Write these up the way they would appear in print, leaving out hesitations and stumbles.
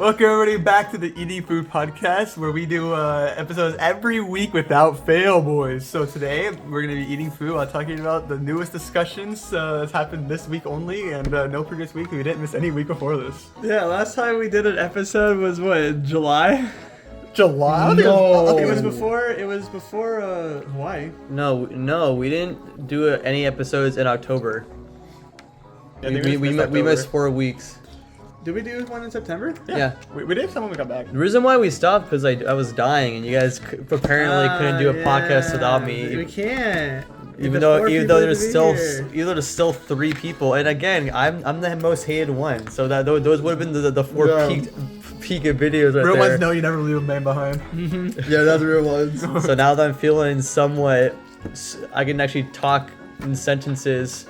Welcome everybody back to the Eating Food Podcast, where we do episodes every week without fail, boys. So today we're gonna be eating food while talking about the newest discussions that's happened this week only, and no previous week. We didn't miss any week before this. Yeah, last time we did an episode was what, July? July? No, it was before Hawaii. No, we didn't do any episodes in October. Yeah, we missed 4 weeks. Did we do one in September? Yeah. We did some when we got back. The reason why we stopped because I was dying and you guys apparently couldn't do a podcast without me. We can't. Even though there's still 3 people, and again, I'm the most hated one. So that those would have been the 4 peak videos right Real there. ones know you never leave a man behind. Yeah, that's real ones. So now that I'm feeling somewhat, I can actually talk in sentences.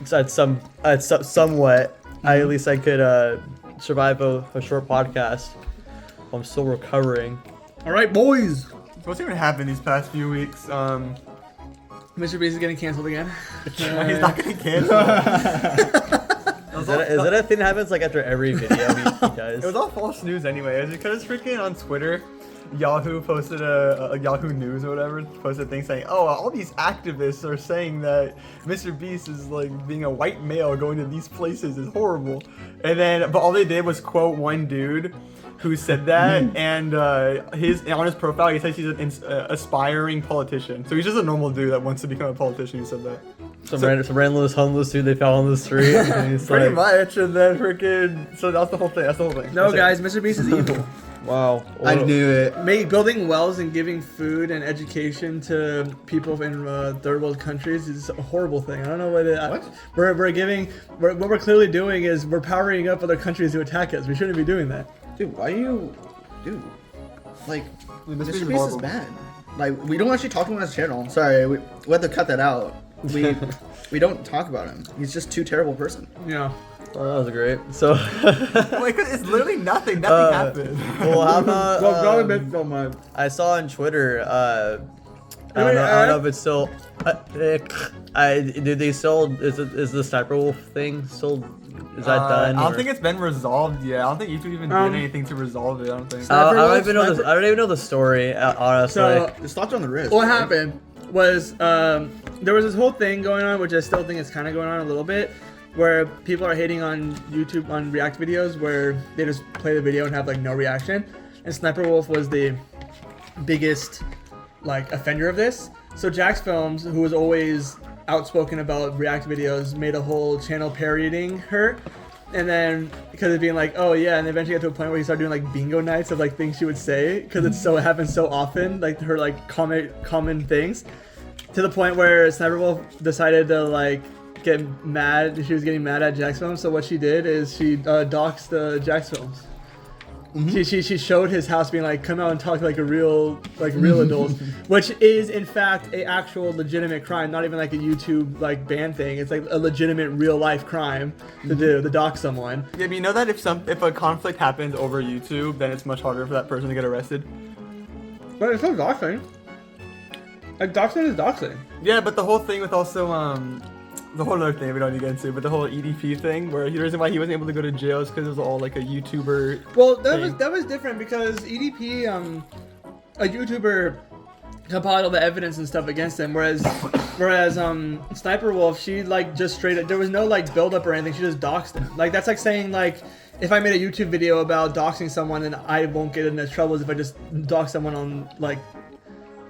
Somewhat. At least I could survive a short podcast. I'm still recovering. All right, boys. What's even happened these past few weeks? Mr. Beast is getting canceled again. He's not getting canceled. Is that a thing that happens like after every video he does? It was all false news anyway. It was because freaking on Twitter, Yahoo posted a Yahoo News or whatever, posted a thing saying, oh, all these activists are saying that Mr. Beast is like being a white male going to these places is horrible. And then, but all they did was quote one dude who said that, and on his profile he says he's an aspiring politician. So he's just a normal dude that wants to become a politician who said that. Some random homeless dude they found on the street. And he's Pretty like, much, and then freaking, so that's the whole thing. No, That's guys, it. Mr. Beast is evil. wow. I knew it. Building wells and giving food and education to people in third world countries is a horrible thing. I don't know what we're clearly doing is we're powering up other countries to attack us. We shouldn't be doing that. Dude, why are you... Dude, like, Dude, this Mr. is Beast horrible. is bad. Like, we don't actually talk to him on his channel. Sorry, we had to cut that out. We don't talk about him. He's just too terrible person. Yeah. Oh, that was great. So. Like, it's literally nothing. Nothing happened. Well, how about? so much. I saw on Twitter. I don't know if it's still. Did they still? Is the Sniper Wolf thing still? Is that done? I don't think it's been resolved yet. I don't think YouTube even did anything to resolve it. I don't think. I don't even know this. I don't even know the story. Honestly. So Just slapped you on the wrist. what right? happened was there was this whole thing going on, which I still think is kind of going on a little bit, where people are hating on YouTube on React videos where they just play the video and have like no reaction. And Sniper Wolf was the biggest like offender of this. So Jax Films, who was always outspoken about React videos, made a whole channel parodying her. And then because of being like, oh yeah, and eventually got to a point where he started doing like bingo nights of like things she would say, because it happens so often, like her like common things, to the point where Sniper Wolf decided to like get mad. She was getting mad at Jax Films, so what she did is she doxed the Jax Films. She showed his house, being like, come out and talk like real adults, which is in fact a actual legitimate crime, not even like a YouTube like ban thing. It's like a legitimate real life crime to do, to dox someone. Yeah, but you know that if a conflict happens over YouTube, then it's much harder for that person to get arrested. But it's not doxing. Like doxing is doxing. Yeah, but the whole thing with also the whole other thing we don't need to get into, but the whole EDP thing, where the reason why he wasn't able to go to jail is because it was all like a YouTuber. Well, thing. that was different because EDP, a YouTuber, compiled all the evidence and stuff against him, whereas Sniper Wolf, she like just straight up, there was no like build up or anything, she just doxed him. Like that's like saying like, if I made a YouTube video about doxing someone, then I won't get into trouble as if I just dox someone on like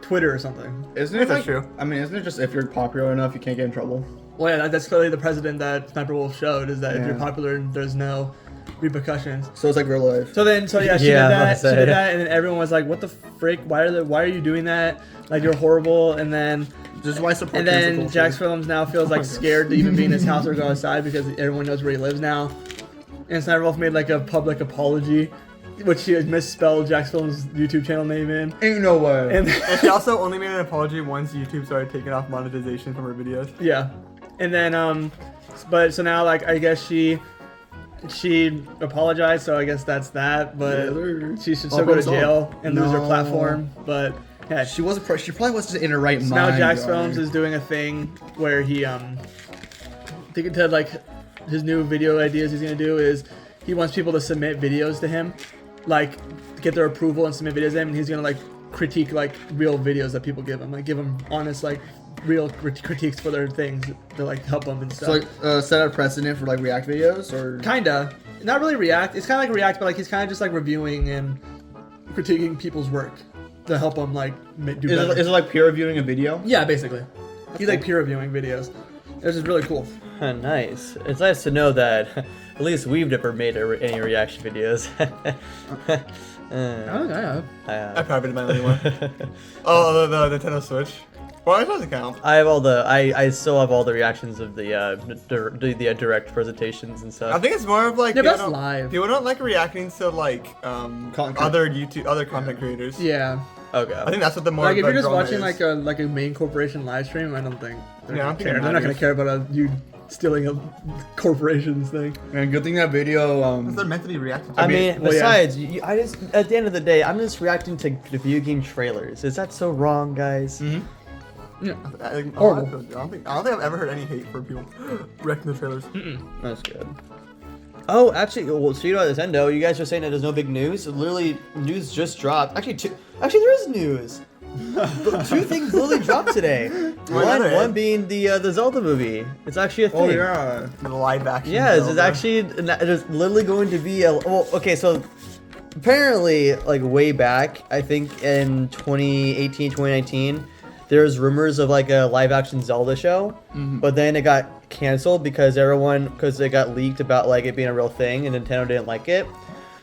Twitter or something. Isn't it That's like, true. I mean, isn't it just if you're popular enough, you can't get in trouble? Well, yeah, that's clearly the precedent that Sniper Wolf showed, is that if you're Yeah. popular, there's no repercussions. So it's like real life. So yeah, she Yeah, did I that. was She about to did say. that, and then everyone was like, "What the frick? Why are you doing that? Like you're horrible." And then This is why I support and cancel then culture. Jax Films now feels like scared to even be in his house or go outside because everyone knows where he lives now. And Sniper Wolf made like a public apology, which she had misspelled Jax Films' YouTube channel name in. Ain't no way. And And she also only made an apology once YouTube started taking off monetization from her videos. yeah, and then but so now like I guess she apologized, so I guess that's that. But Yeah, she should all still go to problems jail and lose her No. platform. But yeah, she wasn't. She probably wasn't in her right so mind. now Jax guys. Films is doing a thing where he thinking to like his new video ideas he's gonna do is he wants people to submit videos to him, like get their approval and submit videos to him, and he's gonna like critique like real videos that people give him, like give him honest like real critiques for their things to like help them and stuff. So like set a precedent for like React videos or Kinda, not really React. It's kind of like React, but like he's kind of just like reviewing and critiquing people's work to help them like do better. is it like peer reviewing a video? Yeah, basically. He's like peer reviewing videos. It's just really cool. Nice. It's nice to know that at least we've never made any reaction videos. Oh yeah. I probably did my only one. Oh, the Nintendo Switch. Well, it doesn't count. I have all the. I still have all the reactions of the direct presentations and I stuff. think it's more of like Yeah, people that's live. People don't like reacting to like other content creators. Yeah. Okay. I think that's what the more Like if the you're just drama watching is. like a main corporation live stream, I don't think they're Yeah, I gonna don't think care. it They're not gonna matters. care about you stealing a corporation's thing. And good thing that video. They're meant to be reacted to. I mean, well, yeah. besides, I just at the end of the day, I'm just reacting to the video game trailers. Is that so wrong, guys? Yeah. Horrible. I don't think I've ever heard any hate for people reacting to trailers. That's good. Oh, actually, well, speaking about Nintendo, you guys are saying that there's no big news. Literally, news just dropped. Actually, there is news. Two things literally dropped today. One being the Zelda movie. It's actually a thing. Oh yeah. The live action. Yes, it's Zelda. actually there's literally going to be a. Well, okay, so apparently, like way back, I think in 2018, 2019, there's rumors of like a live action Zelda show, but then it got canceled because it got leaked about like it being a real thing, and Nintendo didn't like it.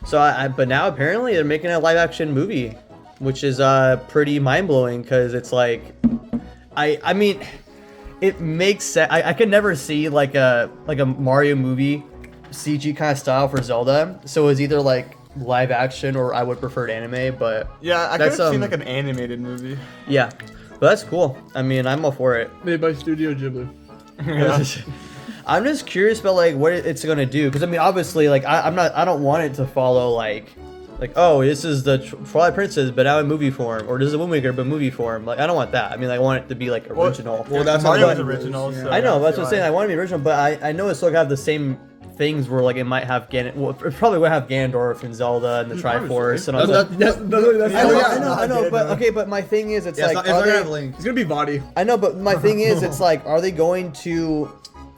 So but now apparently they're making a live action movie, which is pretty mind blowing because it's like, I mean, it makes sense. I could never see like a Mario movie CG kind of style for Zelda, so it's either like live action or I would prefer anime, but Yeah, I could that's, have seen like an animated movie. yeah, but that's cool. I mean, I'm all for it. Made by Studio Ghibli. I'm just curious about like what it's gonna do, because I mean, obviously, like I don't want it to follow like oh, this is the Twilight Princess but now in movie form, or this is a Wind Waker but movie form. Like I don't want that. I mean, I want it to be like original. Well, that's Mario how is it original. is, So I know, that's what I'm why. saying. I want it to be original, but I know it's still gonna have the same things where like it might have Well, it probably would have Ganondorf and Zelda and the Triforce and all that. That's I know, but okay, but my thing is, it's Yeah, like, it's not are gonna they- have Link. It's gonna be Vaati. I know, but my thing is, it's like, are they going to,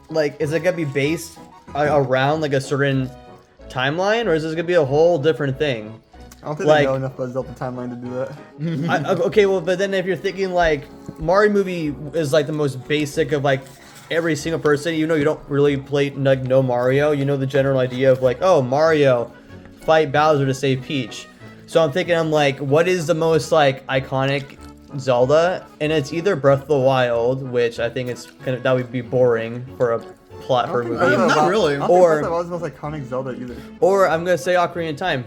like, is it gonna be based around like a certain timeline, or is this gonna be a whole different thing? I don't think like- they know enough about Zelda timeline to do that. Okay, well, but then if you're thinking like Mario movie is like the most basic of like every single person, you know, you don't really play like know Mario, you know the general idea of like, oh, Mario fight Bowser to save Peach. So I'm thinking, I'm like, what is the most like iconic Zelda? And it's either Breath of the Wild, which I think it's kind of, that would be boring for a plot for a movie, Not really. I don't Or- think that was the most iconic Zelda either. or I'm gonna say Ocarina of Time.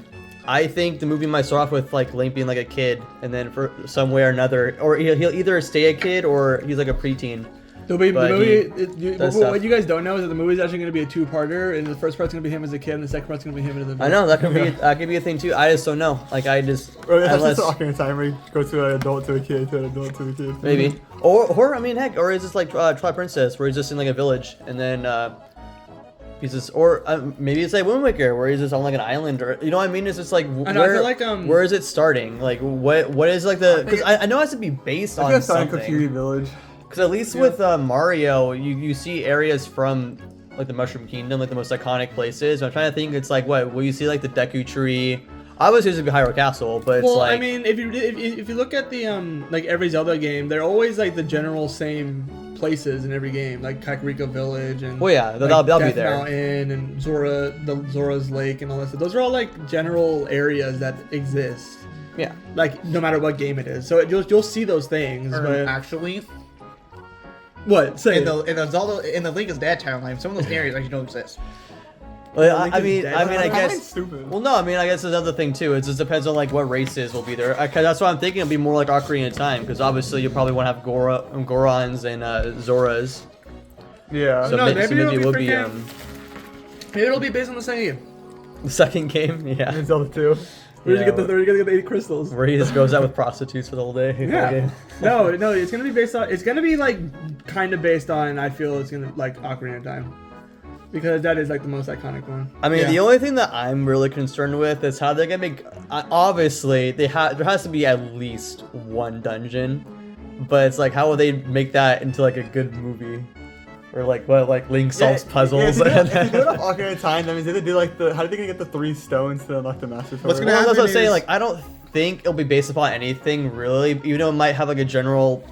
I think the movie might start off with like Link being like a kid, and then for some way or another, or he'll either stay a kid or he's like a preteen. There'll be But the movie. does What stuff. you guys don't know is that the movie's actually going to be a two-parter, and the first part's going to be him as a kid, and the second part's going to be him as a. I know that could be a thing too. I just don't know. Like I just Or that's unless just Ocarina of Time where you go to an adult to a kid to an adult to a kid. maybe or I mean heck, or is this like Twilight Princess where he's just in like a village and then he's just, or maybe it's like Wind Waker where he's just on like an island, or you know what I mean? It's just like I know, I feel like, where is it starting? Like what is like the, because I know it has to be based on Sonic something. Kokiri Village. Because at least with Mario, you see areas from like the Mushroom Kingdom, like the most iconic places. I'm trying to think. It's like what will you see like the Deku Tree? Obviously, it's gonna be Hyrule Castle, but it's Well, like I mean, if you look at the like every Zelda game, they're always like the general same places in every game, like Kakariko Village and. well, yeah, like, they'll be Death there. Mountain and Zora's Lake and all that stuff. Those are all like general areas that exist. Yeah, Like no matter what game it is, so you'll see those things. But Actually, what? Say in it. the Zelda in the Link is Dad timeline, some of those areas actually don't exist. well, Link I is mean, dead. I That's guess. stupid. Well, no, I mean, I guess there's another thing too. It just depends on like what races will be there. Cause that's what I'm thinking. It'll be more like Ocarina of Time, because obviously you'll probably want to have Gorons and Zoras. Yeah. So, No, maybe maybe it it'll will be be freaking- Maybe it'll be based on the same game. the second game. Yeah, And Zelda 2. We're Yeah, gonna get the 8 crystals. where he just goes out with prostitutes for the whole day. Yeah. No, it's gonna be based on. It's gonna be like kind of based on. I feel it's gonna like Ocarina of Time. because that is like the most iconic one. I mean, Yeah. the only thing that I'm really concerned with is how they're gonna make. Obviously, there has to be at least one dungeon, but it's like, how will they make that into like a good movie, or like what, like Link solves puzzles? Yeah, and if you do it off Ocarina of Time, that means they have to do like the. How are they gonna get the 3 stones to unlock the Master Sword? What's gonna Well, that's what I'm happen saying. is- Like, I don't think it'll be based upon anything really, even though it might have like a general,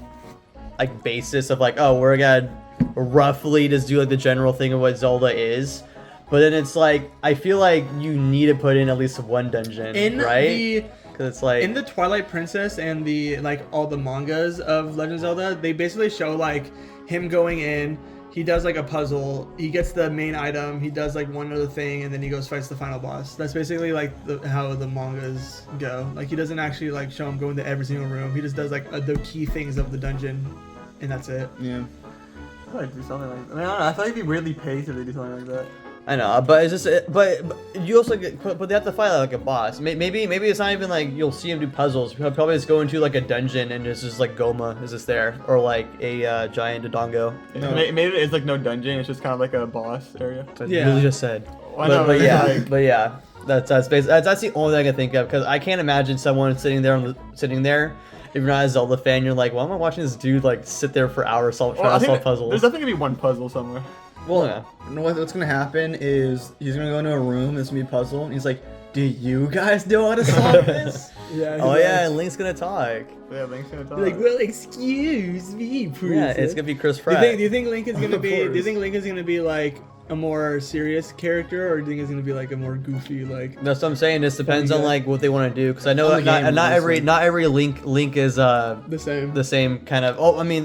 like, basis of like, oh, we're gonna roughly just do like the general thing of what Zelda is. But then it's like, I feel like you need to put in at least one dungeon, In right? Because it's like, in the Twilight Princess and the like all the mangas of Legend of Zelda, they basically show like him going in. He does like a puzzle. He gets the main item. He does like one other thing, and then he goes fights the final boss. That's basically like how the mangas go. Like he doesn't actually like show him going to every single room. He just does like the key things of the dungeon, and that's it. Yeah. I like do something like. I mean, I don't know. I feel like it'd be weirdly paced if they do something like that. I know, but it's just, but you also get, but they have to fight like a boss. Maybe it's not even like you'll see him do puzzles. He'll probably just go into like a dungeon and it's just like Goma is just there, or like a giant Dodongo. No. Maybe it's like no dungeon. It's just kind of like a boss area. That's Yeah. literally just said. I know, But it's yeah, like- but yeah, that's that's the only thing I can think of, because I can't imagine someone sitting there. If you're not a Zelda fan, you're like, why am I watching this dude like sit there for hours Well, I trying to think solve puzzles? there's definitely gonna be one puzzle somewhere. Well, Yeah. you know what's gonna happen is he's gonna go into a room. There's gonna be a puzzle, and he's like, "Do you guys know how to solve this?" Yeah. Oh yeah, and Link's gonna talk. Yeah, Link's gonna talk. Like, well, excuse me, princess. Yeah, it's gonna be Chris Do you Pratt. think? Do you think Link is gonna Of be? Do you course. think Link is gonna be like a more serious character, or do you think it's gonna be like a more goofy like? That's what I'm saying. This depends Yeah. on like what they want to do, because I know On the that game, not every obviously. Link is The same. the same kind of. Oh, I mean,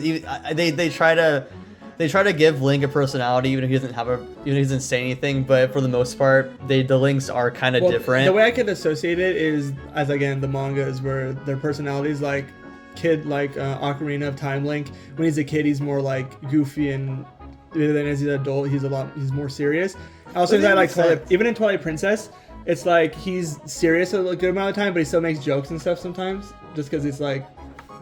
they try to give Link a personality, even if he doesn't say anything. But for the most part, the Links are kind of Well, different. The way I could associate it is as again the mangas where their personalities like kid like Ocarina of Time Link. When he's a kid, he's more like goofy, and then as he's an adult, he's he's more serious. I also But think that that like makes Twilight, sense. even in Twilight Princess, it's like he's serious a good amount of time, but he still makes jokes and stuff sometimes, just because it's like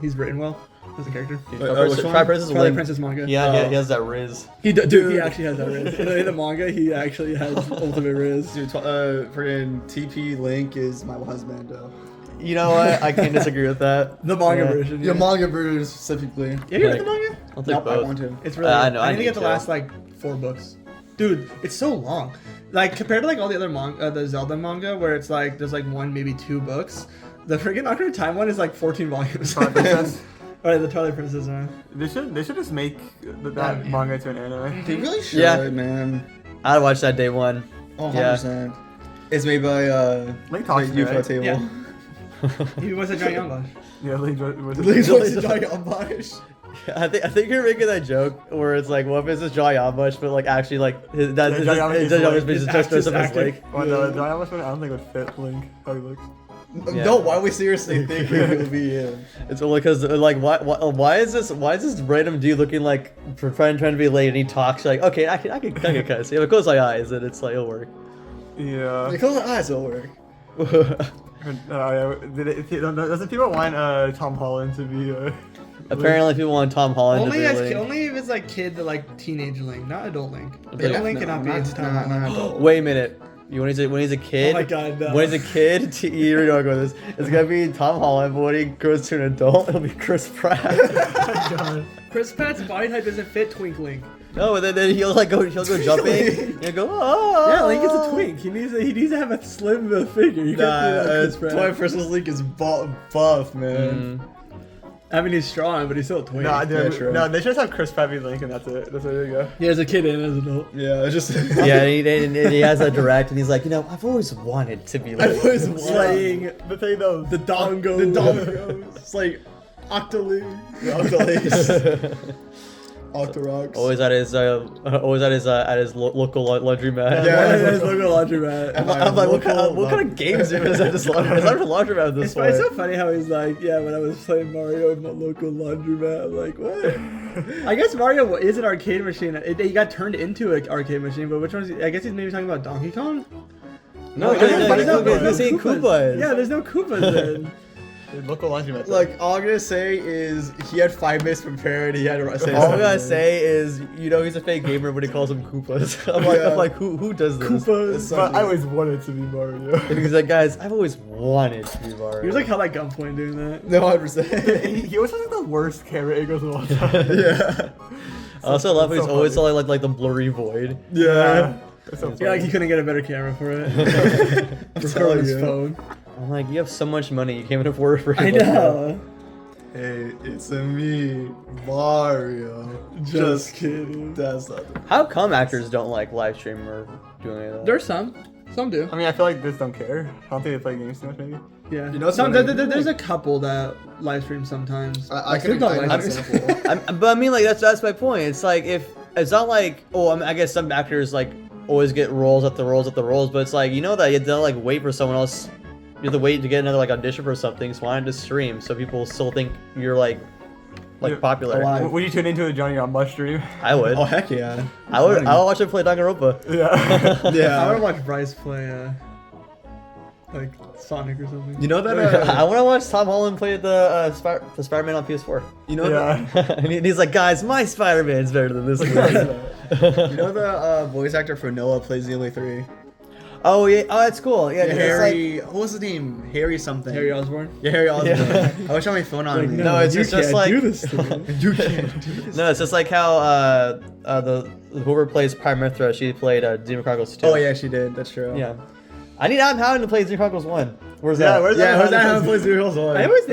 he's written well as a character. which one? Try Princess Twilight Link. Princess manga. Yeah, Oh. he has that Riz. Dude, he actually has that riz. In the manga, he actually has ultimate riz. Dude, friggin' TP Link is my husband. You know what? I can't disagree with that. The manga Yeah. version. Your manga version specifically. Have you read Like- the manga? I'll take Nope, I both. want to. It's really. I know, I I need to need get the to. last like 4 books. Dude, it's so long. Like compared to like all the other manga, the Zelda manga, where it's like there's like 1 maybe 2 books. The freaking Ocarina of Time one is like 14 volumes. Twilight Princess. Or the Twilight Princess one. They should just make that Yeah. manga to an anime. They really should, Yeah. man. I'd watch that day one. Oh, Yeah. 100%. It's made by Link talks the to me, UFO right? table. Yeah. He was a giant young Yeah, Link was Link's Link's a a giant homage. I think you're making that joke where it's like, what if it's just Joy Ambush, but like actually like his, that Yeah, his, Joy Ambush his, is his, Link. his, His just dressed up as acting. Link. Well, no, the Giant one I don't think would fit Link how he looks. Yeah. No, why are we seriously thinking it will be him? It's only because like why is this random dude looking like trying to be late and he talks like, okay, I can kind of see if I close my eyes and it's like it'll work. Yeah. Because the eyes will work. Yeah. Doesn't people want Tom Holland to be? Apparently people want Tom Holland Only to as be Link. only if it's like kid to like teenage Link, not adult Link. Okay. Adult Link cannot be not, Tom not, Holland. not adult. Wait a minute. When he's a kid, Oh my God, no. when he's a kid, you already know where I'm going with this. It's gonna be Tom Holland, but when he grows to an adult, it'll be Chris Pratt. God. Chris Pratt's body type doesn't fit Twink Link. No, but then he'll go jumping. He'll go, oh. Yeah, Link is a twink. He needs to have a slim figure. You can't do that, Chris Pratt. Twilight Princess Link is buff, man. I mean, he's strong, but he's still a twink. Nah, dude, Yeah, true. no, they should just have Chris Pratt be Link, and that's it. That's where you go. Yeah, as a kid and as an adult. Yeah, it's just. Yeah, and he has a direct, and he's like, I've always wanted to be like. I've always Slaying The thing though, the dongo. The dongos. It's like Octoloo. Octolace. Octorox. Always at his local laundromat. Yeah. His local laundromat. I'm like, what kind of games is at this laundromat? It's not a laundromat at this It's point. so funny how he's like, yeah, when I was playing Mario in my local laundromat, I'm like, what? I guess Mario is an arcade machine. He got turned into an arcade machine, but which one is he? I guess he's maybe talking about Donkey Kong? No, there's he's saying Koopas. Yeah, there's no Koopas then. Local laundromat. Like, all I'm gonna say is he had 5 minutes prepared. He had to say All I'm something. gonna say is, he's a fake gamer, but he calls him Koopas. I'm like, who does this? Koopas. But I always wanted to be Mario. And he's like, guys, I've always wanted to be Mario. He was like held at gunpoint doing that. No, 100%. he always has like the worst camera angles of all time. Yeah. I also love when so he's always funny. like the blurry void. Yeah. That's so Yeah, like he funny. couldn't get a better camera for it. I'm Record telling on his you. phone. I'm like, you have so much money, you can't even afford it for I know. Hey, it's a me, Mario. Just kidding. That's not. How come actors don't like live stream or doing any of that? There's some. Some do. I mean, I feel like this don't care. I don't think they play games too much, maybe. Yeah. You know, some, something- there's a couple that live stream sometimes. I Snoop can Dogg find live an streams. example. But I mean, like that's my point. It's like if it's not like I guess some actors like always get roles at the roles, but it's like that you have to like wait for someone else. You have to wait to get another like audition for something. So why not just stream so people still think you're like Yeah, popular? alive. Would you tune into a Johnny on Must stream? I would. Oh heck yeah. I would. I would watch him play Danganronpa. Yeah. Yeah. I want to watch Bryce play like Sonic or something. You know that? I want to watch Tom Holland play the Spider-Man on PS4. You know Yeah. And he's like, guys, my Spider-Man's better than this one. You know the voice actor for Noah plays the only 3. Oh yeah. Oh, that's cool. Yeah. 'cause it's Harry. What was his name? Harry something. Harry Osborn. Yeah, Harry Osborn. Yeah. I wish I had my phone on. Like, me. No, it's you just- just can't like- do this to me. You can't do this. No, it's just like how the whoever plays Prime Mithra, she played Demon Chronicles 2. Oh yeah, she did. That's true. Yeah. I need Adam Howden to play Demon Chronicles 1. Where's Yeah, that? where's Yeah, that? who's that? How plays the Heroes I always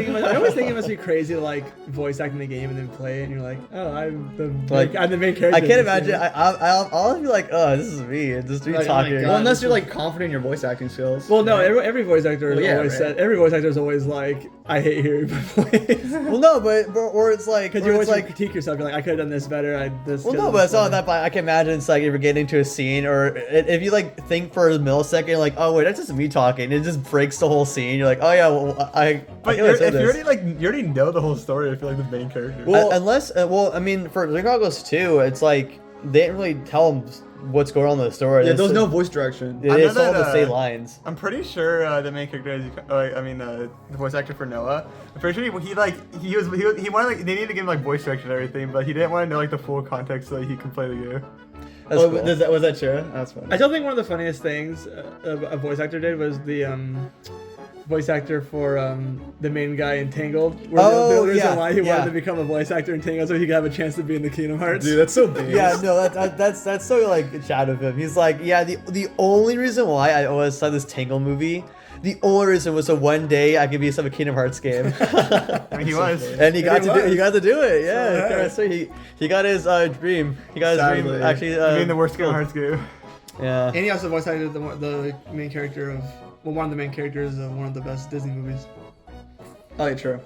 think it must be crazy to like voice act in the game and then play it, and you're like, oh, I'm the main character. I in can't this imagine. game. I'll always be like, oh, this is me. And just me Like, oh my talking. God. Well, unless you're like confident in your voice acting skills. Well, no, every voice actor Well, is yeah, always right. said. Every voice actor is always like, I hate hearing my voice. Well, no, but or it's like, Because or you it's always like. critique yourself. You're like, I could have done this better. Well, no, but it's not that. But I can imagine it's like if you're getting into a scene, or if you like think for a millisecond, like, oh wait, that's just me talking. It just breaks the whole scene. You're like, oh yeah, well, But I if said you this. already you already know the whole story, I feel like the main character. Well- Unless, I mean, for Demon Chronicles 2, it's like they didn't really tell them what's going on in the story. yeah, It's there was just- no voice direction. They I know just all that, the same lines. I'm pretty sure the main character, the voice actor for Noah. I'm pretty sure he wanted like they needed to give him like voice direction and everything, but he didn't want to know like the full context so that he can play the game. That's Oh, cool. was that true? That's funny. I still think one of the funniest things a voice actor did was the voice actor for the main guy in Tangled. Where the Oh, reason yeah, why he yeah. wanted to become a voice actor in Tangled so he could have a chance to be in the Kingdom Hearts. Dude, that's so big. Yeah, no, that's so like chat of him. He's like, yeah, the only reason why I always saw this Tangle movie, the only reason was so one day I could be some Kingdom Hearts game, I mean, he was. and he got he to do, was. he got to do it. Yeah, So, hey. so he got his dream. He got his dream Sadly. actually. I mean, the worst Kingdom Hearts game. Yeah. And he also voice acted the main character of, well, one of the main characters of one of the best Disney movies. Oh, yeah, true.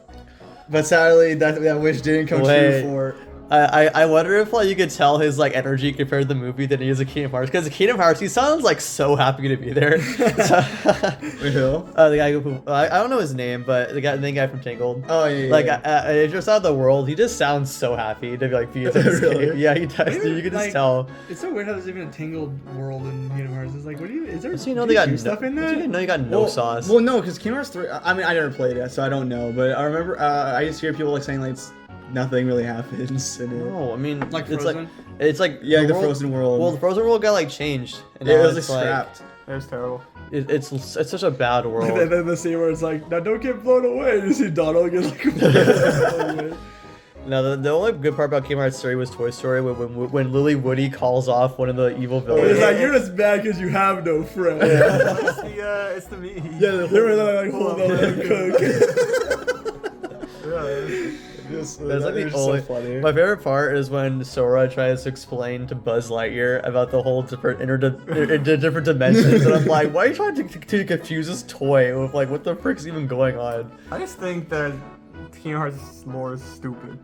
But sadly, that wish didn't come Wait. true for. I wonder if like you could tell his like energy compared to the movie than he is a Kingdom Hearts, because Kingdom Hearts he sounds like so happy to be there. Wait, who? The guy who I don't know his name, but the main guy from Tangled. Oh yeah. Like yeah. just out of the world, he just sounds so happy to like be in this Really? game. Yeah, he does. Dude. You can just Like, tell. It's so weird how there's even a Tangled world in Kingdom Hearts. It's like, what do you? Is there? So you know do they got do no, stuff in so there. you know you got no sauce. Well, no, because Kingdom Hearts 3. I mean, I never played it, so I don't know. But I remember I just hear people like saying like nothing really happens in it. no, I mean Like it's Frozen? it's like Yeah, the world- Frozen world. Well, the Frozen world got like changed. And Yeah, it now was like it's, like scrapped. It was terrible. it's such a bad And world. then the scene where it's like, now don't get blown away. You see Donald get like blown away. No, the only good part about Kingdom Hearts 3 was Toy Story when Lily Woody calls off one of the evil It's villains. like, you're just mad because you have no friends. It's the me. Yeah, They were like, hold on, let him cook. That's like the only. My favorite part is when Sora tries to explain to Buzz Lightyear about the whole different different dimensions, and I'm like, why are you trying to confuse this toy with like what the frick's even going on? I just think that Kingdom Hearts lore is stupid.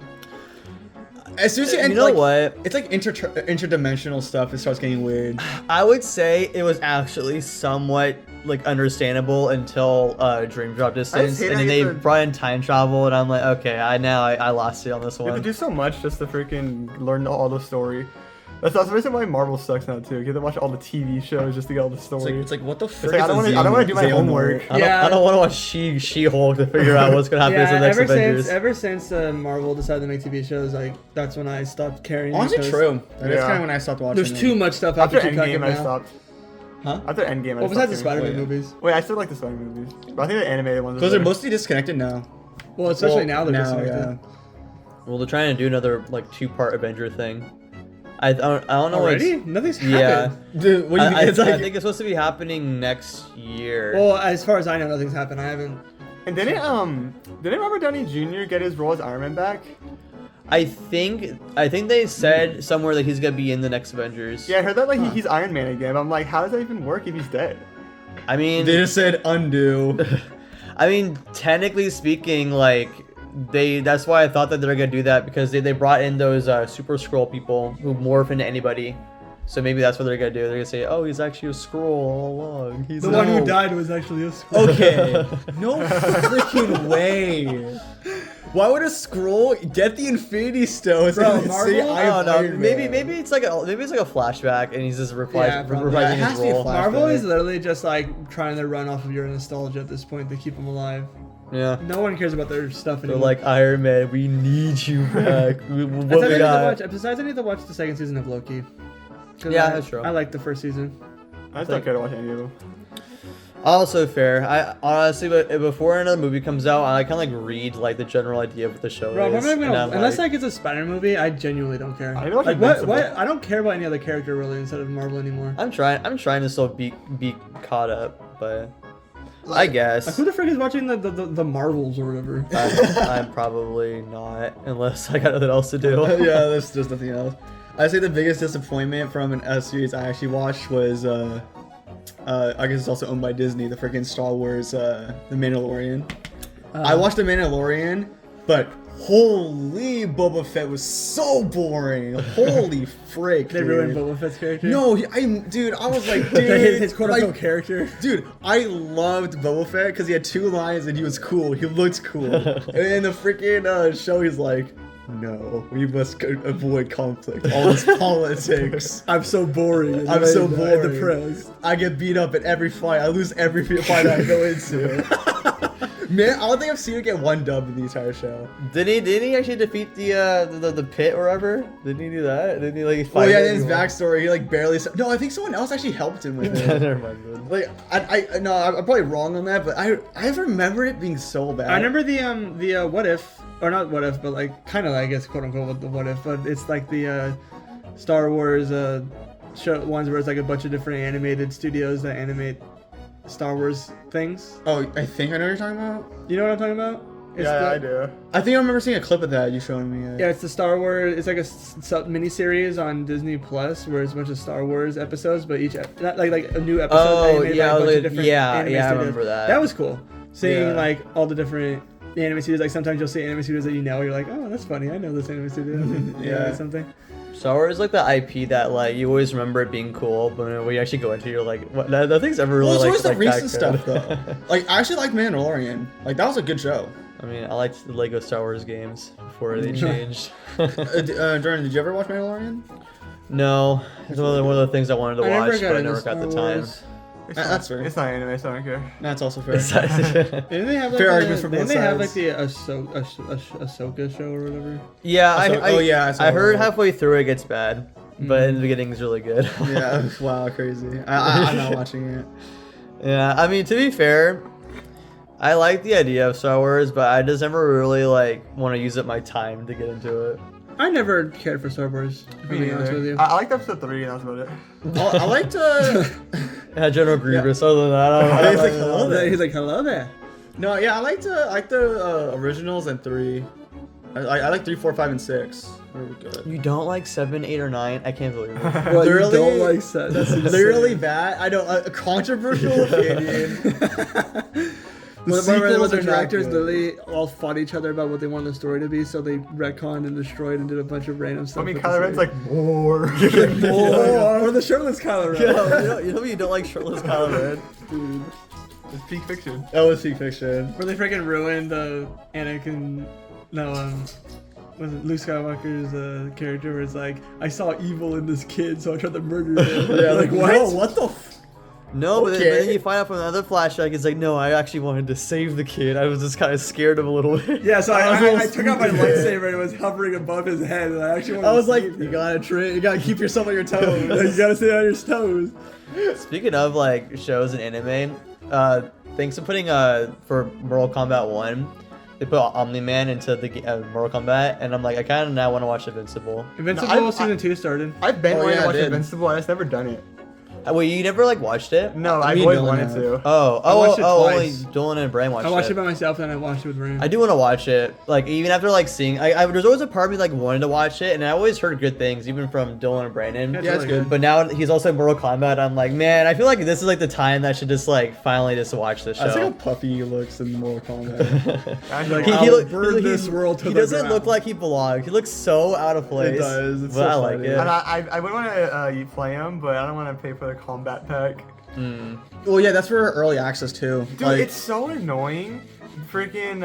As soon as you, You know like, what? It's like interdimensional stuff. It starts getting weird. I would say it was actually somewhat like understandable until Dream Drop Distance, hate and how then they you have to- brought in time travel, and I'm like, okay, I lost it on this You have to one. do so much just to freaking learn all the story. That's the reason why Marvel sucks now too. You have to watch all the TV shows just to get all the story. It's like what the frick? like, I don't wanna do my homework. I don't want to watch She-Hulk to figure out what's gonna happen in the next Avengers. Ever since Marvel decided to make TV shows, like that's when I stopped caring. Honestly, because true. That's Yeah. kind of when I stopped watching. There's too much stuff After after Endgame, I now. stopped. Huh? After Endgame, I Well, stopped. besides the caring. Spider-Man yeah. movies. Wait, I still like the Spider movies, but I think the animated ones. Because are they're better. mostly disconnected now. Well, especially Well, now they're now, disconnected. Well, they're trying to do another like 2-part Avenger thing. I don't know. Already? What's, Nothing's yeah. happened. Dude, what do you mean? I It's like, think it's supposed to be happening next year. Well, as far as I know, nothing's happened. I haven't. And didn't Robert Downey Jr. get his role as Iron Man back? I think they said somewhere that he's gonna be in the next Avengers. Yeah, I heard that like he's Iron Man again. I'm like, how does that even work if he's dead? I mean, they just said undo. I mean, technically speaking, like that's why I thought that they're gonna do that because they brought in those Super Skrull people who morph into anybody. So maybe that's what they're gonna do. They're gonna say, "Oh, he's actually a Skrull all along." He's The a- one who died was actually a Skrull. Okay. No freaking way. Why would a scroll get the Infinity Stones Bro, and Marvel? say I don't know. Iron Maybe Man? it's like a flashback, and he's just Yeah, reprising probably. Yeah, it his has to be a role. flash- Marvel flashback. is literally just like trying to run off of your nostalgia at this point to keep them alive. Yeah. No one cares about their stuff They're anymore. like, Iron Man, we need you back. What we got? Besides, I need to watch the second season of Loki. 'Cause Yeah, I- that's true. I liked the first season. I just don't care to watch any of them. Also fair. I honestly, but before another movie comes out, I kind of like read like the general idea of what the show Bro, is. I'm not and I'm unless like, like it's a Spider movie, I genuinely don't care. I don't Like like what? Invincible. I don't care about any other character really instead of Marvel anymore. I'm trying to still be caught up, but I guess Like who the frick is watching the Marvels or whatever? I'm probably not unless I got nothing else to do. Yeah, there's nothing else. I say the biggest disappointment from a series I actually watched was I guess it's also owned by Disney, the freaking Star Wars, The Mandalorian. I watched The Mandalorian, but holy Boba Fett was so boring. Holy frick, They dude. ruined Boba Fett's character. No, dude, I was like, dude, his quote unquote like, character. dude, I loved Boba Fett because he had 2 lines and he was cool. He looked cool. And in the freaking show, he's like, no, we must avoid conflict. All this politics. I'm so boring. I'm so boring. Depressed. I get beat up at every fight. I lose every fight I go into. Man, I don't think I've seen him get 1 dub in the entire show. Didn't he actually defeat the pit or whatever? Didn't he do that? Didn't he like Oh fight? yeah, in his everyone? backstory, he like barely. No, I think someone else actually helped him with it. Never mind. Then. Like I'm probably wrong on that, but I remember it being so bad. I remember the what if, or not what if, but like kind of I guess quote unquote with the what if, but it's like the Star Wars show ones where it's like a bunch of different animated studios that animate Star Wars things. Oh, I think I know what you're talking about. You know what I'm talking about? It's Yeah, the, I do. I think I remember seeing a clip of that you showing me. Yeah, it's the Star Wars. It's like a mini series on Disney Plus where it's a bunch of Star Wars episodes, but each not like a new episode. Oh, animated yeah, by a bunch like- of different yeah, anime I studios. remember that. That was cool. Seeing Yeah. like all the different anime studios. Like sometimes you'll see anime studios that you know. You're like, oh, that's funny. I know this anime studio. Yeah. Yeah, something. Star Wars is like the IP that like you always remember it being cool, but when you actually go into it, you're like, what? Nothing's ever really Well, it's like. always the like recent that stuff good. though. Like I actually liked Mandalorian. Like that was a good show. I mean, I liked the Lego Star Wars games before they changed. Jordan, did you ever watch Mandalorian? No, it's one of the things I wanted to I never watch, got but I into never got the Star time. Wars. That's fair. It's not anime, so I don't care. That's also fair. Didn't they have like Fair a, arguments for didn't both they have like sides. the Ahsoka show or whatever? Yeah, Oh, yeah, I saw I heard that. halfway through it gets bad, but in the beginning it's really good. Yeah. Wow. Crazy. I'm not watching it. Yeah, I mean, to be fair, I like the idea of Star Wars, but I just never really like want to use up my time to get into it. I never cared for Star Wars. To Me be honest neither. with you. I liked episode 3, and that's about it. Oh, I liked. Yeah, General Grievous. Other than that, I don't He's like, know. hello there. He's like, hello there. No, yeah, I liked the originals and 3. I like 3, 4, 5, and 6. They were good. You don't like 7, 8, or 9? I can't believe it. Well, They're you don't really- like that. That's They're really bad. I know a controversial opinion. The sequels their are not directors good. literally all fought each other about what they wanted the story to be, so they retconned and destroyed and did a bunch of random stuff. I mean, with the Kylo Ren's story. like, more. or the shirtless Kylo Ren. you know you don't like shirtless Kylo Ren? Dude. It's peak fiction. That was peak fiction. Where they freaking ruined Anakin. No, was it Luke Skywalker's character where it's like, I saw evil in this kid, so I tried to murder him. Yeah, like what? no, what the? No, but Okay. then you find out from another flashback, it's like, no, I actually wanted to save the kid. I was just kind of scared of a little bit. Yeah, so I was a little I took out my spooked. lightsaber and it was hovering above his head, and I actually wanted I was to like, save you him. gotta you gotta keep yourself on your toes. You gotta stay on your toes. Speaking of like shows and anime, thanks for putting for Mortal Kombat 1, they put Omni-Man into the Mortal Kombat, and I'm like, I kind of now want to watch Invincible. Invincible No, season 2 started. I've been Oh, wanting yeah, to watch I did. Invincible. I just never done it. Wait, you never like watched it? No, Me I've and always Dylan wanted have. to. Only twice. Dylan and Bram watched I watched it it. by myself and I watched it with Rain. I do want to watch it. Like even after like seeing, there's always a part of me like wanting to watch it, and I always heard good things, even from Dylan and Brandon. Yeah, Yeah, it's good. But now he's also in Mortal Kombat. I'm like, man, I feel like this is like the time that I should just like finally just watch this I see how show. puffy he looks in Mortal Kombat. Actually, Like, He, I'll he, look, burn he, this world to he the doesn't ground. look like he belongs. He looks so out of place. does, it's but so I like funny. it. and I would want to play him, but I don't want to pay for the combat pack. Well, yeah, that's for early access too. Dude, Like, it's so annoying. Freaking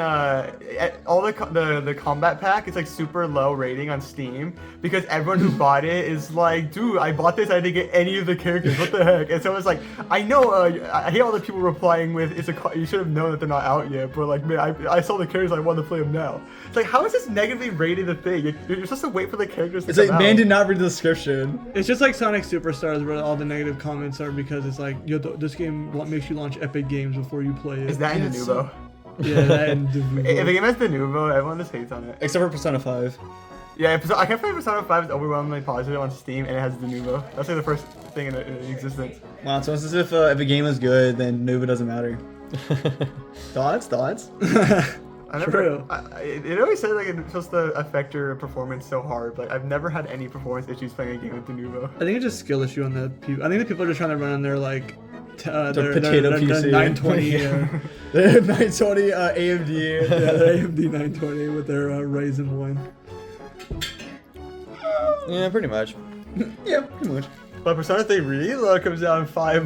all the combat pack is like super low rating on Steam because everyone who bought it is like, dude, I bought this, I didn't get any of the characters. What the heck? And so it's like, I know, I hate all the people replying with, you should have known that they're not out yet. But like, man, I saw the characters, I want to play them now. It's like, how is this negatively rated a thing? You're supposed to wait for the characters to it's come like out. man did not read the description. It's just like Sonic Superstars where all the negative comments are because it's like, this game makes you launch Epic Games before you play it. Is that in Yeah, the it's Nuvo? Yeah, that and If the game has the Nuvo, everyone just hates on it. Except for Persona 5. Yeah, I can't play Persona 5 is overwhelmingly positive on Steam, and it has the Nuvo. That's like the first thing in existence. Wow, so it's as if a game is good, then Nova doesn't matter. Thoughts? I never. True. It always said like it's supposed to affect your performance so hard. Like I've never had any performance issues playing a game with the Nuvo. I think it's just skill issue on the people. I think the people are just trying to run on their like The potato their PC. 920. The 920 AMD. Yeah, their AMD 920 with their Ryzen 1. Yeah, pretty much. Yeah, pretty much. But Persona 3 Reload comes out in $5. Oh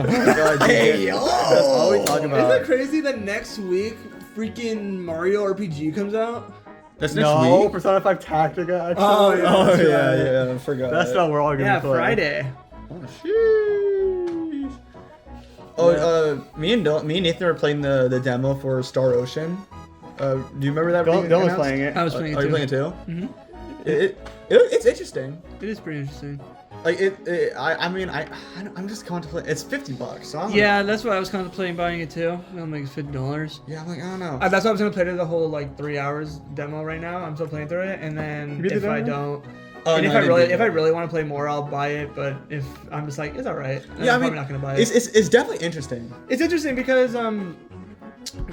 my god, Hey, dude. yo! That's all we talk Isn't about. it crazy that next week freaking Mario RPG comes out? That's next No, week? Persona 5 Tactica. Actually. Oh, yeah. Oh, That's yeah, I forgot. That's not where all gonna Yeah, play. Friday. Oh, sheesh. Oh, me and Nathan were playing the demo for Star Ocean. Do you remember that? being Dylan was announced? playing it. I was playing it Are too. you playing it too? Mhm. It's interesting. It is pretty interesting. Like I'm just contemplating. It's $50. So I'm Yeah, that's why I was contemplating buying it too. I'm like $50. Yeah, I'm like, I don't know. That's why I was gonna play the whole like 3 hours demo right now. I'm still playing through it, and then You beat the if I demo? don't, Oh, and no, if I didn't beat if I it. really want to play more, I'll buy it. But if I'm just like, it's alright. Yeah, I'm I mean, probably not gonna buy it. it's definitely interesting. It's interesting because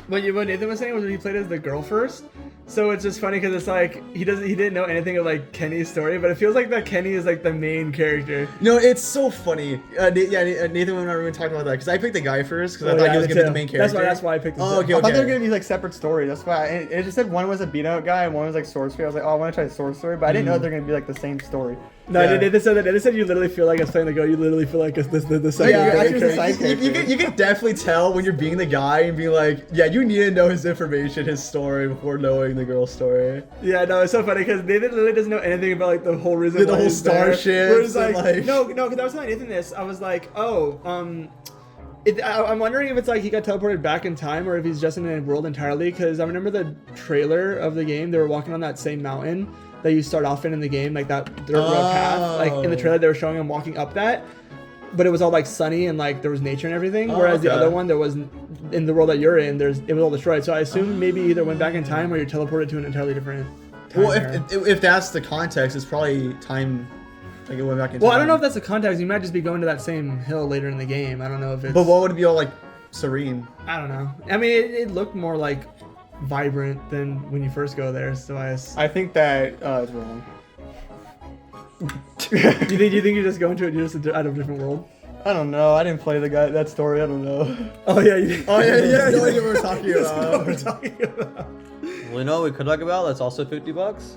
what Nathan was saying was he played as the girl first, so it's just funny because it's like he didn't know anything of like Kenny's story, but it feels like that Kenny is like the main character. No, it's so funny. Nathan and I were talking about that because I picked the guy first because I thought he was gonna be the main character. That's why I picked. Oh, okay, I thought they were okay. gonna be like separate stories. That's why it just said one was a beat out guy and one was like sword story. I was like, oh, I want to try the sword story, but I didn't know they're gonna be like the same story. No, Yeah. they said that. They said you literally feel like it's playing the girl. You literally feel like it's the second Yeah, main actually, it's the character. side character. You can definitely tell when you're being the guy and being like, yeah, you need to know his information, his story before knowing the girl's story. Yeah, no, it's so funny because Nathan literally doesn't know anything about like the whole reason. The why whole he's there. starships Where it's and, like, like- no, because I was telling Nathan this. I was like, I'm wondering if it's like he got teleported back in time or if he's just in a world entirely. Because I remember the trailer of the game. They were walking on that same mountain that you start off in the game, like that dirt road path. Like in the Oh. trailer, they were showing him walking up that. But it was all like sunny and like there was nature and everything. Oh, Whereas the okay. other one, there wasn't. In the world that you're in, it was all destroyed. So I assume maybe either went back in time or you're teleported to an entirely different time Well, era. if that's the context, it's probably time. Like it went back in Well, time. I don't know if that's the context. You might just be going to that same hill later in the game. I don't know if it's. But what would it be all like serene? I don't know. I mean, it looked more like vibrant than when you first go there. So I think that is wrong. you think you're just going to it? You're just out of a different world. I don't know. I didn't play that story. I don't know. Oh yeah. You, Oh yeah, you have no idea what we're talking you just know what we're about. talking about. Well, you know what we could talk about? That's also $50.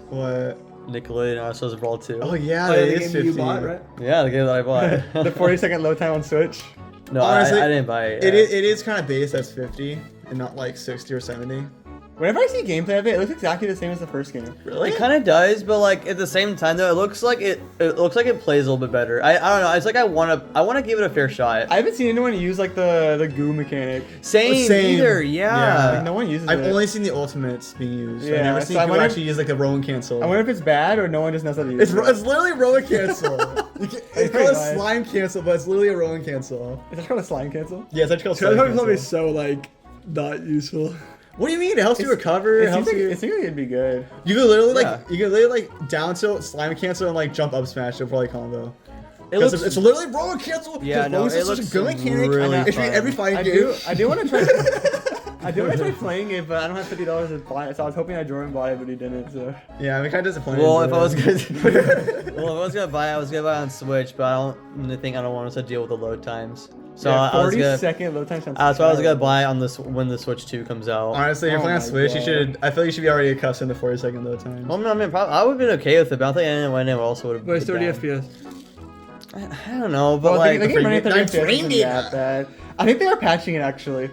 What? Nickelodeon Arceus Brawl 2. Oh yeah, Oh, that yeah, the is game 50. you bought, right? Yeah, the game that I bought. The 40-second load time on Switch. No, Honestly, I didn't buy it. It is kind of base. That's 50 and not like 60 or 70. Whenever I see gameplay of it, it looks exactly the same as the first game. Really? It kind of does, but like at the same time though, it looks like it plays a little bit better. I don't know. It's like I wanna give it a fair shot. I haven't seen anyone use like the goo mechanic. Same either. Yeah. Like, no one uses I've it. only seen the ultimates being used. I've Yeah, never so seen I people wonder- actually use like a Rowan cancel. I wonder if it's bad or no one just knows how to use It's it. literally Rowan cancel. It's pretty called a nice. slime cancel, but it's literally a Rowan cancel. Is that called a slime cancel? Yeah, it's actually called That's slime probably cancel. so like not useful. What do you mean? It helps you recover. It It seems helps like, you. it seems like it'd be good. You can literally Yeah. down tilt slime cancel and like jump up smash to probably combo. It Because looks it's literally Rowan cancel. Yeah, because no, Rowan's it such a looks good mechanic. really It should be fun. every fighting I game. do want to try. I do want to try playing it, but I don't have $50 to buy it, so I was hoping that Jordan bought it, but he didn't. So Yeah, I'm kind of disappointed. well, in if I was Jordan. gonna I was gonna buy it on Switch, but I don't want us to deal with the load times. So yeah, I was 40 gonna. second load time sounds That's why I was gonna terrible. buy it on this when the Switch 2 comes out. Honestly, you're Oh playing on my Switch. You God. should. I feel like you should be already accustomed to 40-second load times. Well, I mean, I would have been okay with it, but I think it also would have. But it's 30 FPS. I don't know, but Well, like, the game running at 30 I'm FPS isn't framed it. that bad. I think they are patching it actually.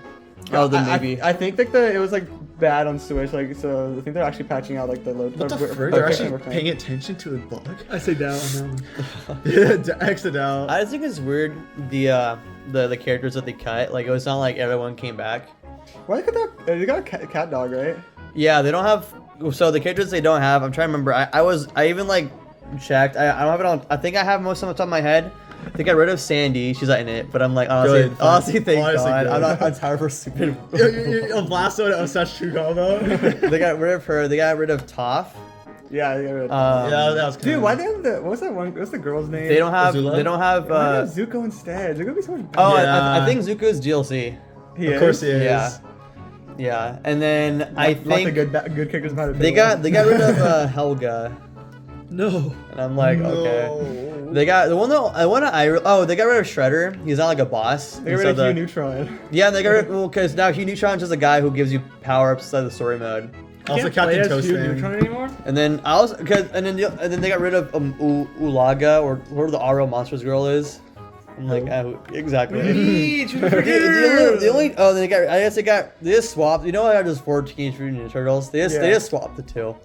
oh, then I- maybe. I think like it was like bad on Switch, like so. I think they're actually patching out like the load. What the the- frick? the- They're the- actually the- paying attention to a bug. I say down on that one. Yeah, exit out. I just think it's weird the characters that they cut. Like it was not like everyone came back. Why could that? They got a cat dog, right? Yeah, they don't have. So the characters they don't have. I'm trying to remember. I even like checked. I don't have it on. I think I have most of them on top of my head. I think I got rid of Sandy. She's not in it. But I'm like honestly, Good. honestly, thank Honestly, God. good. I'm tired of her stupid. A blast out of such true combo. They got rid of her. They got rid of Toph. Yeah, they got rid of Yeah, that was Dude, why they have the what's that one? What's the girl's name? They don't have. Azula? They don't have. Why do they have Zuko instead? Zuko would be so much better. Oh, Yeah. I think Zuko's DLC. He Of course is? he is. Yeah. Yeah, and then I Lots of think good characters about it. they got rid of Helga, No. and I'm like, okay. They got the one that they got rid of Shredder. He's not like a boss. They got rid of Hugh Neutron. Yeah, they got rid because now Hugh Neutron's just a guy who gives you power ups inside the story mode. Also, Can't play Captain as Toast Hugh fan. Neutron anymore? And then I also and then they got rid of Ulaga or whoever the RL Monsters girl is. I'm like, exactly. The only they just swapped. You know how there's 4 Teenage Mutant Ninja Turtles? They just swapped the two.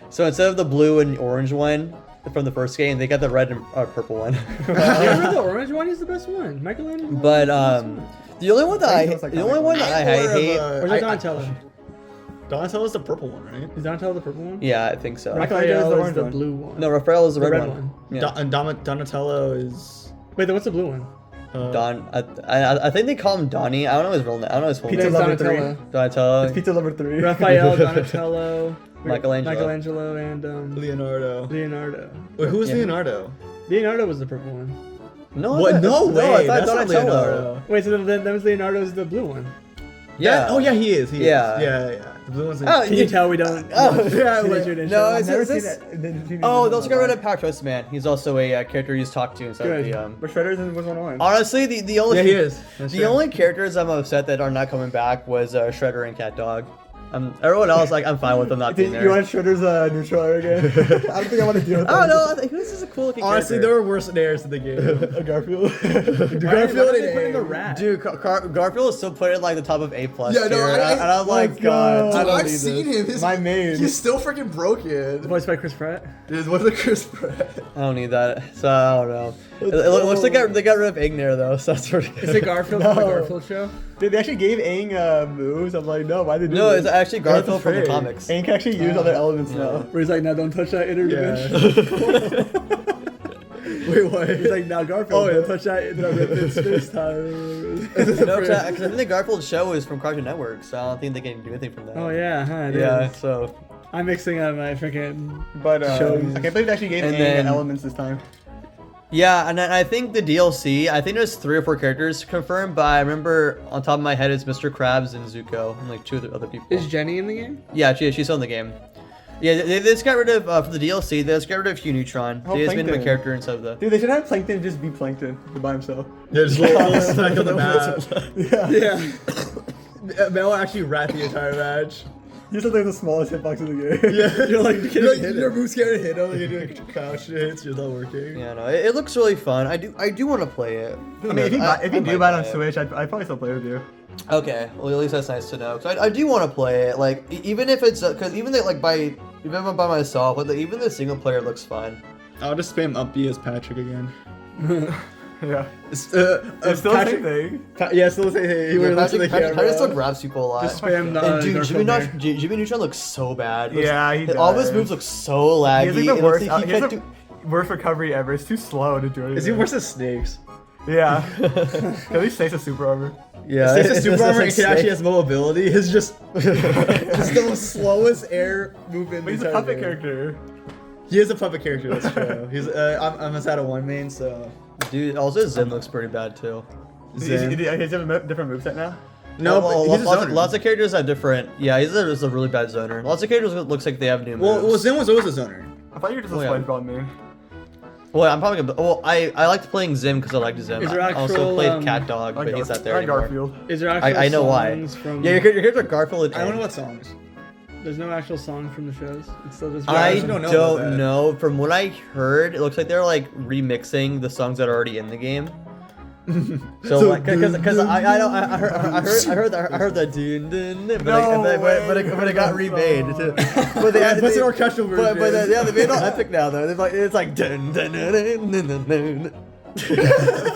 So instead of the blue and orange one from the first game, they got the red and purple one. Yeah, the orange one is the best one. Michelangelo. But the only one that I Feels like the only one that I More of hate. a- Or is it Donatello? Donatello's the purple one, right? Is Donatello the purple one? Yeah, I think so. Michelangelo's the Raphael is orange the one. blue one. No, Raphael is the red, red one. one. Yeah. And Donatello is. Wait, then what's the blue one? Don. I think they call him Donnie. I don't know his real name. I don't know his full Pizza name. There's Lover 3. Donatello. Donatello. It's Pizza Lover 3. Raphael, Donatello, Michelangelo. and Leonardo. Leonardo. Wait, who's Yeah. Leonardo? Leonardo was the purple one. No, What? No I way. thought That's not Donatello. Leonardo. Wait, so then that was Leonardo's the blue one. Yeah. Oh yeah, he is. He Yeah. is. Yeah. The blue one's. Oh, Can you tell we don't? Oh, yeah, Teenage wait. Mutant Ninja No, Turtles? it's Never this. seen that. Oh, they also got rid of Power Toast Man. He's also a character you just talk to inside Good. the. But Shredder's was one. Honestly, the only Yeah, he is. That's the true. only characters I'm upset that are not coming back was Shredder and Cat Dog. Everyone else, like, I'm fine with them not being there. You want Shredder's Neutron again? I don't think I want to deal with I that. don't know. I think this is a cool looking Honestly, character. there were worse scenarios in the game. Garfield. Garfield Why did they put in and the A. rat? Dude, Garfield is still put in like the top of A plus. Yeah, no, tier, I- and I'm like, let's God, go. I Dude, don't I've need seen this. him. His, My main. He's still freaking broken. Voiced by Chris Pratt. It was a Chris Pratt. I don't need that. So I don't know. It looks like they got rid of Ignair though, so that's pretty good. Is it Garfield from the No. Garfield show? Dude, they actually gave Aang moves. I'm like, no, why did they do No, this? it's actually Garfield from the afraid. comics. Aang can actually use other elements now. Where he's like, now don't touch that inner dimension. Wait, what? He's like, now Garfield, Oh, yeah. don't touch that in space time. No, because I think the Garfield show is from Cartoon Network, so I don't think they can do anything from that. Oh yeah, huh? it Yeah, is. so I'm mixing up my freaking. But Shows. I can't believe they actually gave And Aang then- elements this time. yeah, and then I think the DLC. I think there's 3 or 4 characters confirmed, but I remember on top of my head it's Mr. Krabs and Zuko, and like 2 other people. Is Jenny in the game? Yeah, she's still in the game. Yeah, they just got rid of for the DLC. They just got rid of Hugh Neutron. Oh, They just made him a Plankton. character instead of the. Dude, they should have Plankton just be Plankton by himself. There's a little snack on the map. Yeah. Yeah. Mel actually rat the entire match. He's like the smallest hitbox in the game. Yeah, You're like, you can't like, hit your it. move's can't hit him. Like, you're doing crouch hits. You're not working. Yeah, no, it looks really fun. I do want to play it. I mean, if you I do might buy it on it. Switch, I'd probably still play with you. Okay, well at least that's nice to know. 'Cause I do want to play it. Like even if it's because even if I'm by myself, but even the single player looks fun. I'll just spam up B as Patrick again. Yeah. It's Still the same Patrick. thing. Yeah, still the same thing. He Yeah, looks at the Patrick camera. still grabs people a lot. Just spam the And dude, Garfield hair. Jimmy Neutron looks so bad. Yeah, he All of his does. moves look so laggy. He has like the and worst, it's like he he has can't the worst recovery ever. It's too slow to do anything. Is he worse than Snakes? Yeah. At least Snakes a super armor. Yeah, Snakes is it's super just armor like and he actually Snake. has mobility. It's just the slowest air movement. But he's in a the puppet entire game. character. He is a puppet character. That's true. He's I'm a Shadow 1 main, so Dude, also Zen looks pretty bad too. Zen. Does he have a different moveset now? No, Well, but he's a zoner. lots of characters have different. Yeah, he's a really bad zoner. Lots of characters looks like they have new moves. Well, Zen was always a zoner. I thought you were just a Oh, yeah. SpongeBob man. Well, I'm probably gonna. Well, I liked playing Zim because I liked Zim. Is there I also actual, played Cat Dog, I but like he's not there I like anymore. Garfield. Is there actual I know why. songs from? Yeah, your character Garfield. And I don't know Aang. what songs. There's no actual song from the shows. It's still just. I actually don't don't know about that. know. From what I heard, it looks like they're like remixing the songs that are already in the game. So like, because I heard that dun, dun, dun, but it got remade. But they What's an orchestral version? But yeah, they made it all epic now though. It's like dun, dun, dun, dun, dun, dun, dun.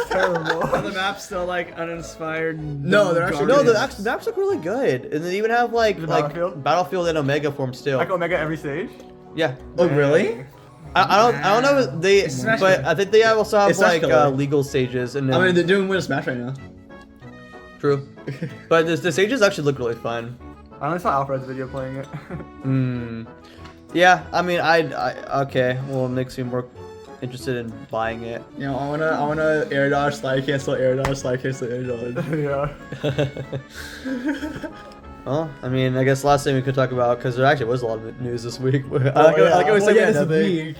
Terrible. Are the maps still like uninspired? No, they're actually- No, Garbage. the maps look really good, and they even have like The Battlefield? Battlefield and Omega form still. Like Omega every stage? Yeah. Oh, really? I don't know if they, Smash but Killer. I think they also have It's Smash like Killer. legal stages and then, I mean, they're doing Win a Smash right now. true. But the stages actually look really fun. I only saw Alfred's video playing it. Yeah, I mean, okay. Well, it makes me more interested in buying it. You know, I wanna air dodge, slide cancel, air dodge, slide cancel, air dodge. Yeah. Well, I mean, I guess last thing we could talk about because there actually was a lot of news this week. I like Well, always say we yeah, had this nothing. week.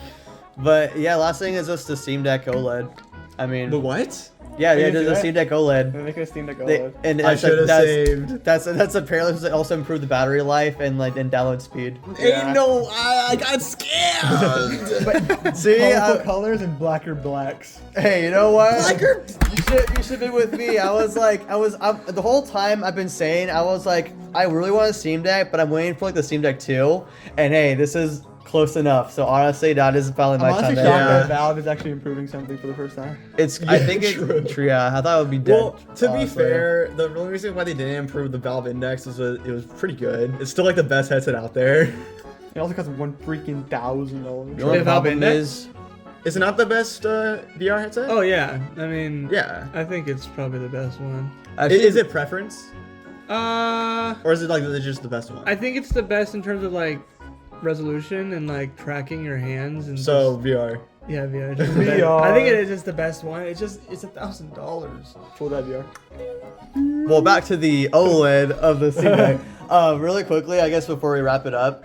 But yeah, last thing is just the Steam Deck OLED. I mean, The what? yeah, They yeah, can do the that? Steam Deck OLED. They're making a Steam Deck They, OLED. and I should have saved. That's apparently also improved the battery life and like and download speed. Yeah. Ain't no, I got scammed. See, Colorful colors and blacker blacks. hey, you know what? Blacker- You should be with me. The whole time I've been saying I was like, I really want a Steam Deck, but I'm waiting for like the Steam Deck 2. And hey, this is close enough. So honestly, that is probably my I'm honestly time. shocked Yeah. that Valve is actually improving something for the first time. I think true. yeah, I thought it would be dead. Well, to be honestly. fair, the only reason why they didn't improve the Valve Index is that it was pretty good. It's still like the best headset out there. It also costs $1,000. You know what They the have Valve problem Index? is? Is it not the best VR headset? Oh yeah, I mean, yeah. I think it's probably the best one. Actually, Is it preference, Uh, or is it like just the best one? I think it's the best in terms of like resolution and like tracking your hands and So just- VR. yeah, VR. It's just the VR. best. I think it is just the best one. It's $1,000. Full that VR. Well, back to the OLED of the Steam Deck. Really quickly, I guess before we wrap it up,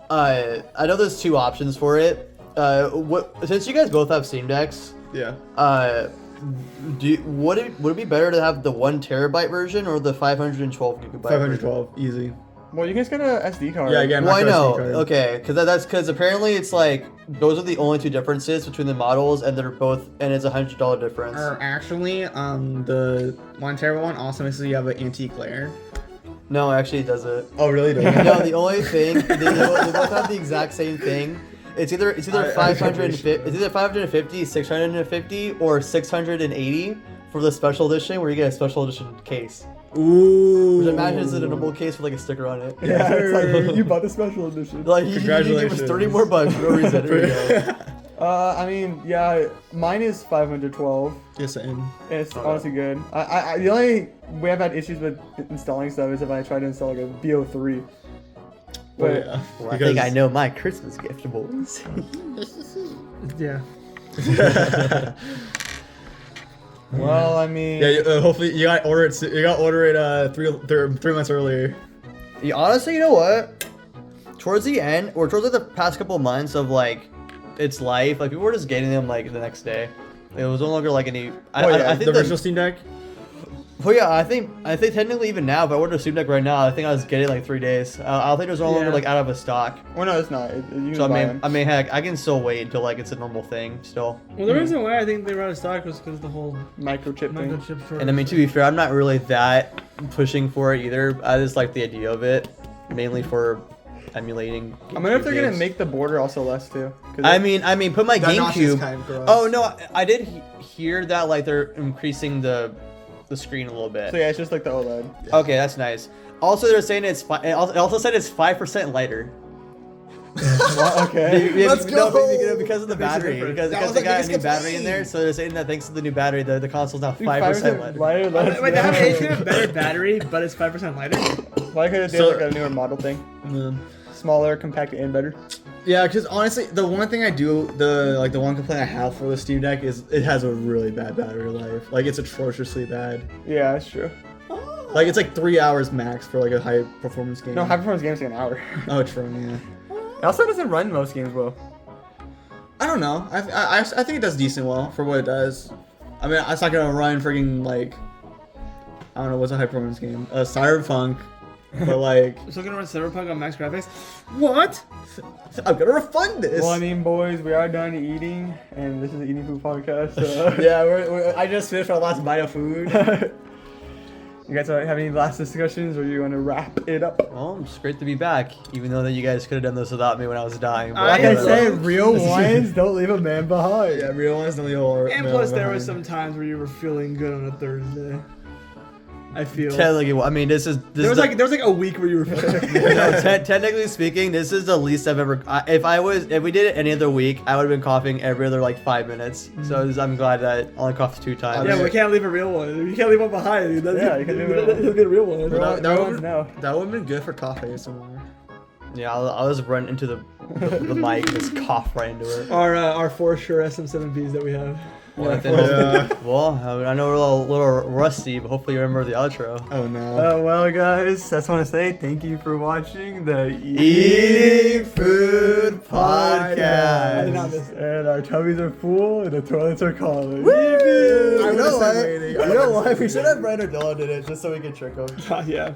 I know there's two options for it. Since you guys both have Steam Decks, Yeah. would it be better to have the 1 terabyte version or the 512 gigabyte? 512, easy. Well, you guys get a SD card. Yeah, again. Well, I micro know. SD card. Okay, because apparently it's like those are the only two differences between the models, and they're both, and it's $100 difference. Actually, the 1 terabyte one also makes you have an anti-glare. No, actually, it doesn't. Oh, really? No, the only thing they both have the exact same thing. It's either 550, it's either 550, 650, or 680 for the special edition, where you get a special edition case. Ooh. Which I imagine is a normal case with like a sticker on it. Yeah, it's like you bought the special edition. Like you give us 30 more bucks for no reason. There you go. I mean, yeah, mine is 512. Yes, and It's honestly good. The only way I've had issues with installing stuff is if I try to install like a BO3. But yeah. Well, I think I know my Christmas gift, boys. Yeah. well, I mean, Yeah, hopefully you got order it. You got order it 3 months earlier. Yeah, honestly, you know what? Towards the end, or towards like the past couple months of like its life, like people were just getting them like the next day. It was no longer like any. I think the the- virtual Steam Deck. Well, yeah, I think technically even now, if I ordered a Steam Deck right now, I think I was getting like 3 days. I don't think there's no longer Yeah. like out of a stock. Well, no, it's not. You can So buy them. heck, I can still wait until like it's a normal thing still. Well, the reason why I think they were out of stock was because the whole Microchip thing. microchip shortage. And I mean, to be fair, I'm not really that pushing for it either. I just like the idea of it, mainly for emulating. I wonder if they're gonna games. make the border also less too. 'Cause I mean, put my That notches GameCube. kind of gross. Oh no, I did hear that like they're increasing the screen a little bit. So yeah, it's just like the OLED. Okay, that's nice. Also, they're saying it also said it's 5% lighter. Well, okay. Let's go! Because of the battery. Because That was they the got a biggest new battery in complaint. there, so they're saying that thanks to the new battery, the console's now 5% 5% lighter. lighter. Let's Wait, they have, go. it's gonna have a better battery, but it's 5% lighter. Why couldn't they So- have like a newer model thing? Mm. Smaller, compact, and better. Yeah, because honestly, the one thing I do, the one complaint I have for the Steam Deck is it has a really bad battery life. Like it's atrociously bad. Yeah, that's true. Like it's like 3 hours max for like a high performance game. No, high performance games take an hour. Oh, true. Yeah. It also doesn't run most games well. I don't know. I think it does decent well for what it does. I mean, it's not gonna run freaking like I don't know what's a high performance game. Cyberpunk, but like So gonna run Cyberpunk on max graphics. What? I'm gonna refund this. Well, I mean, boys, we are done eating, and this is an eating food podcast. So yeah, I just finished our last bite of food. You guys have any last discussions, or you want to wrap it up? Well, it's great to be back, even though that you guys could have done this without me when I was dying. But Like I whatever. said, real wines don't leave a man behind. Yeah, real ones don't leave And plus, there were some times where you were feeling good on a Thursday. I feel. Technically, I mean, this is There was like a week where you were feeling good. no, technically speaking, this is the least I've ever. If we did it any other week, I would have been coughing every other like 5 minutes. So I'm glad that I only coughed 2 times. Yeah, we can't leave a real one. You can't leave one behind. Yeah, you can leave it- He'll get a real one. That that one's would now. that would have been good for coffee somewhere. Yeah, I'll just run into the mic and just cough right into it. Our 4 Shure SM7Bs that we have. Well, Yeah. well, I know we're a little rusty, but hopefully you remember the outro. Oh no. Well, guys, I just want to say thank you for watching the Eating Food I Podcast. did not miss it. And our tummies are full, and the toilets are calling. You know would've what? said waiting. You know what? We should have Brandon Dillon in it just so we could trick him. Yeah.